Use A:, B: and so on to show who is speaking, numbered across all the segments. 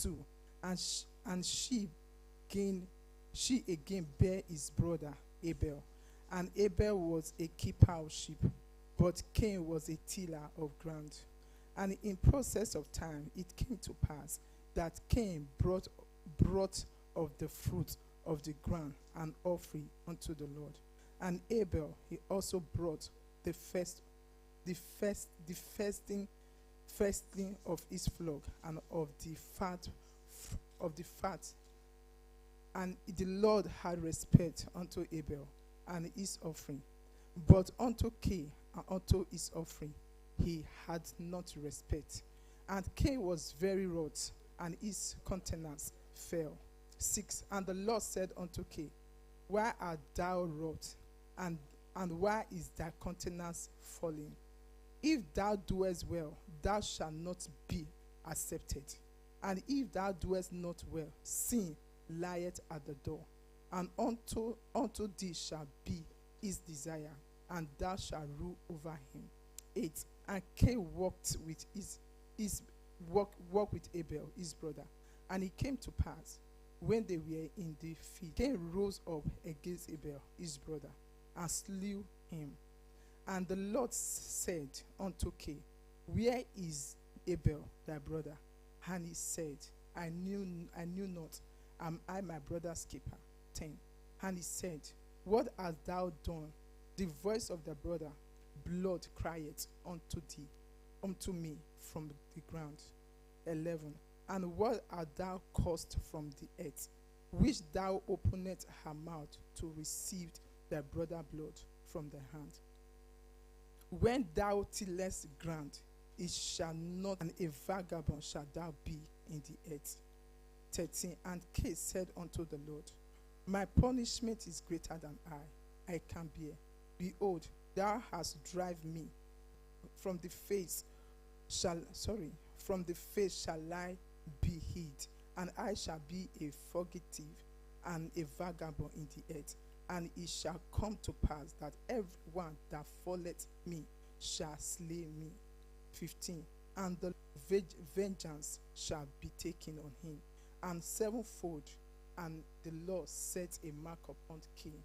A: 2. And she again bare his brother Abel. And Abel was a keeper of sheep, but Cain was a tiller of ground. And in process of time, it came to pass that Cain brought of the fruit of the ground an offering unto the Lord. And Abel, he also brought the firstling of his flock and of the fat. And the Lord had respect unto Abel and his offering, but unto Cain and unto his offering he had not respect. And Cain was very wroth, and his countenance fell. 6. And the Lord said unto Cain, why art thou wroth, and why is thy countenance falling? If thou doest well, thou shalt not be accepted. And if thou doest not well, sin lieth at the door, and unto thee shall be his desire, and thou shalt rule over him. 8. And Cain walked with Abel his brother, and it came to pass, when they were in the field, Cain rose up against Abel his brother, and slew him. And the Lord said unto Cain, where is Abel thy brother? And he said, I knew not. Am I my brother's keeper? 10. And he said, what hast thou done? The voice of the brother, blood crieth unto me from the ground. 11. And what art thou caused from the earth, which thou openest her mouth to receive thy brother blood from thy hand? When thou tillest ground, it shall not, and a vagabond shalt thou be in the earth. 13. And Cain said unto the Lord, my punishment is greater than I can bear. Behold, thou hast driven me from the face shall I be hid, and I shall be a fugitive and a vagabond in the earth. And it shall come to pass that everyone that falleth me shall slay me. 15. And the vengeance shall be taken on him, and sevenfold. And the Lord set a mark upon Cain,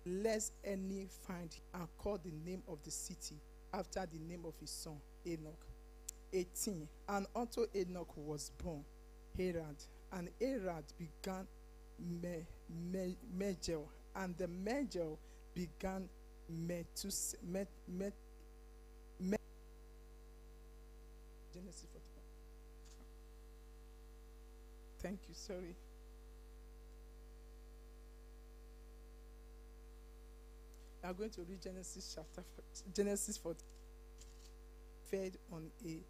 A: lest any find him, and call the name of the city after the name of his son Enoch. 18. And unto Enoch was born Herod, and Herod began Megil, and the Megil began Methuselah. Genesis 45. Thank you, sorry. I'm going to read Genesis 40. Fed on a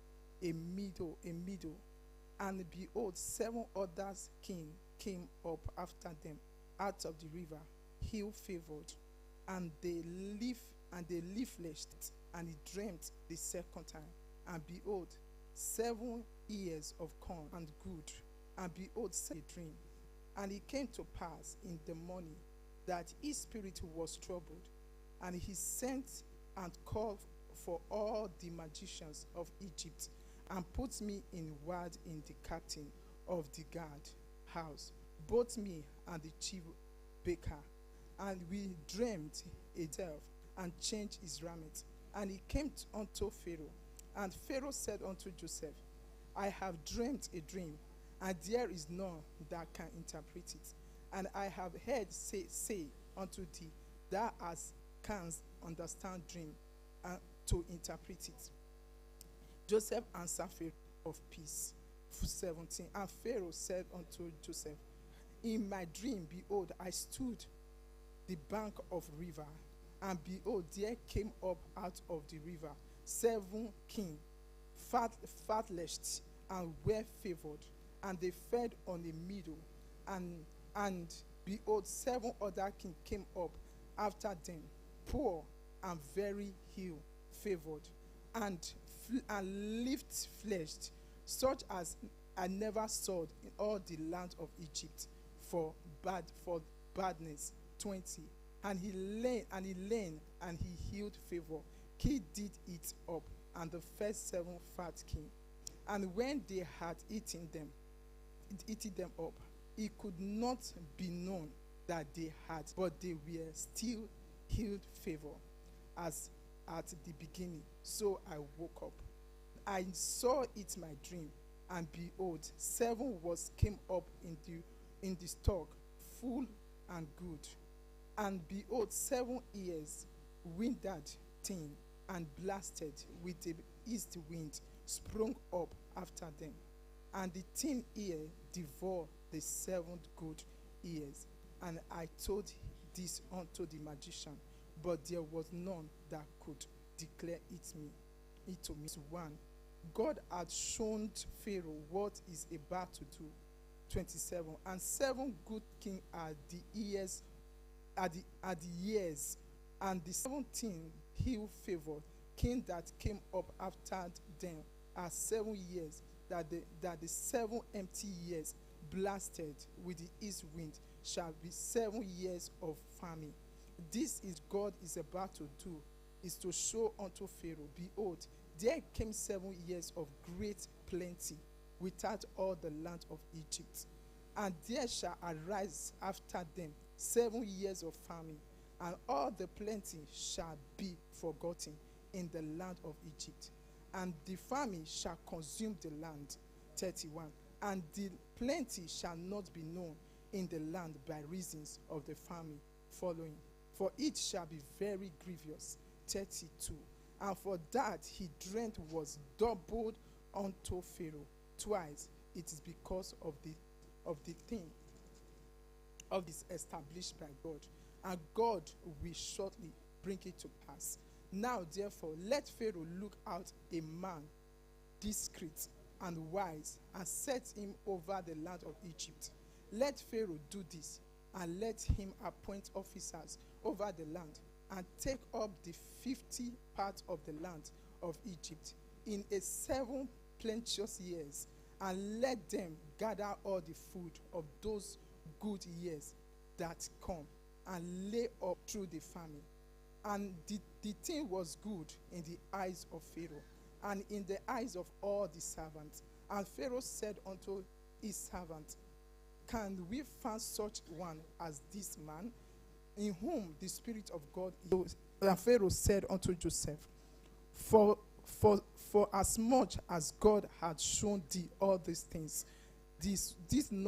A: meadow, and behold, 7 others came up after them out of the river, ill-favored, and they leafleshed, and he dreamt the second time. And behold, 7 ears of corn and good, and behold, a dream. And it came to pass in the morning that his spirit was troubled, and he sent and called for all the magicians of Egypt, and put me in ward in the captain of the guard house, both me and the chief baker. And we dreamed a delve, and changed his raiment. And he came unto Pharaoh. And Pharaoh said unto Joseph, I have dreamed a dream, and there is none that can interpret it. And I have heard say unto thee, thou canst understand dream, to interpret it. Joseph answered Pharaoh of peace. 17. And Pharaoh said unto Joseph, in my dream, behold, I stood the bank of river, and behold, there came up out of the river 7 kings, fatless and well favored, and they fed on the meadow. And behold, 7 other kings came up after them, poor and very ill favored, and lift-fleshed, such as I never saw in all the land of Egypt for badness. 20. And he lay and he healed favor. He did it up, and the first 7 fat came. And when they had eaten them, eating them up, it could not be known that they had, but they were still healed favor as at the beginning. So I woke up. I saw it my dream, and behold, 7 was came up in the stalk, full and good. And behold, 7 ears winded thing and blasted with the east wind sprung up after them. And the 10 ear devoured the 7 good ears. And I told this unto the magician, but there was none that could declare it to me. 1. God had shown Pharaoh what is about to do. 27. And 7 good kings are the ears, are the years, and the 17 healed favor king that came up after them are 7 years, that the 7 empty years blasted with the east wind shall be 7 years of famine. This is God is about to do, is to show unto Pharaoh, behold, there came 7 years of great plenty without all the land of Egypt. And there shall arise after them 7 years of famine, and all the plenty shall be forgotten in the land of Egypt. And the famine shall consume the land. 31. And the plenty shall not be known in the land by reasons of the famine following, for it shall be very grievous. 32. And for that he dreamt was doubled unto Pharaoh twice. It is because of the thing of this established by God, and God will shortly bring it to pass. Now therefore let Pharaoh look out a man discreet and wise, and set him over the land of Egypt. Let Pharaoh do this, and let him appoint officers over the land, and take up the 50 part of the land of Egypt in a 7 plenteous years, and let them gather all the food of those good years that come, and lay up through the famine. And the thing was good in the eyes of Pharaoh, and in the eyes of all the servants. And Pharaoh said unto his servant, can we find such one as this man, in whom the Spirit of God is? And Pharaoh said unto Joseph, for as much as God had shown thee all these things, this not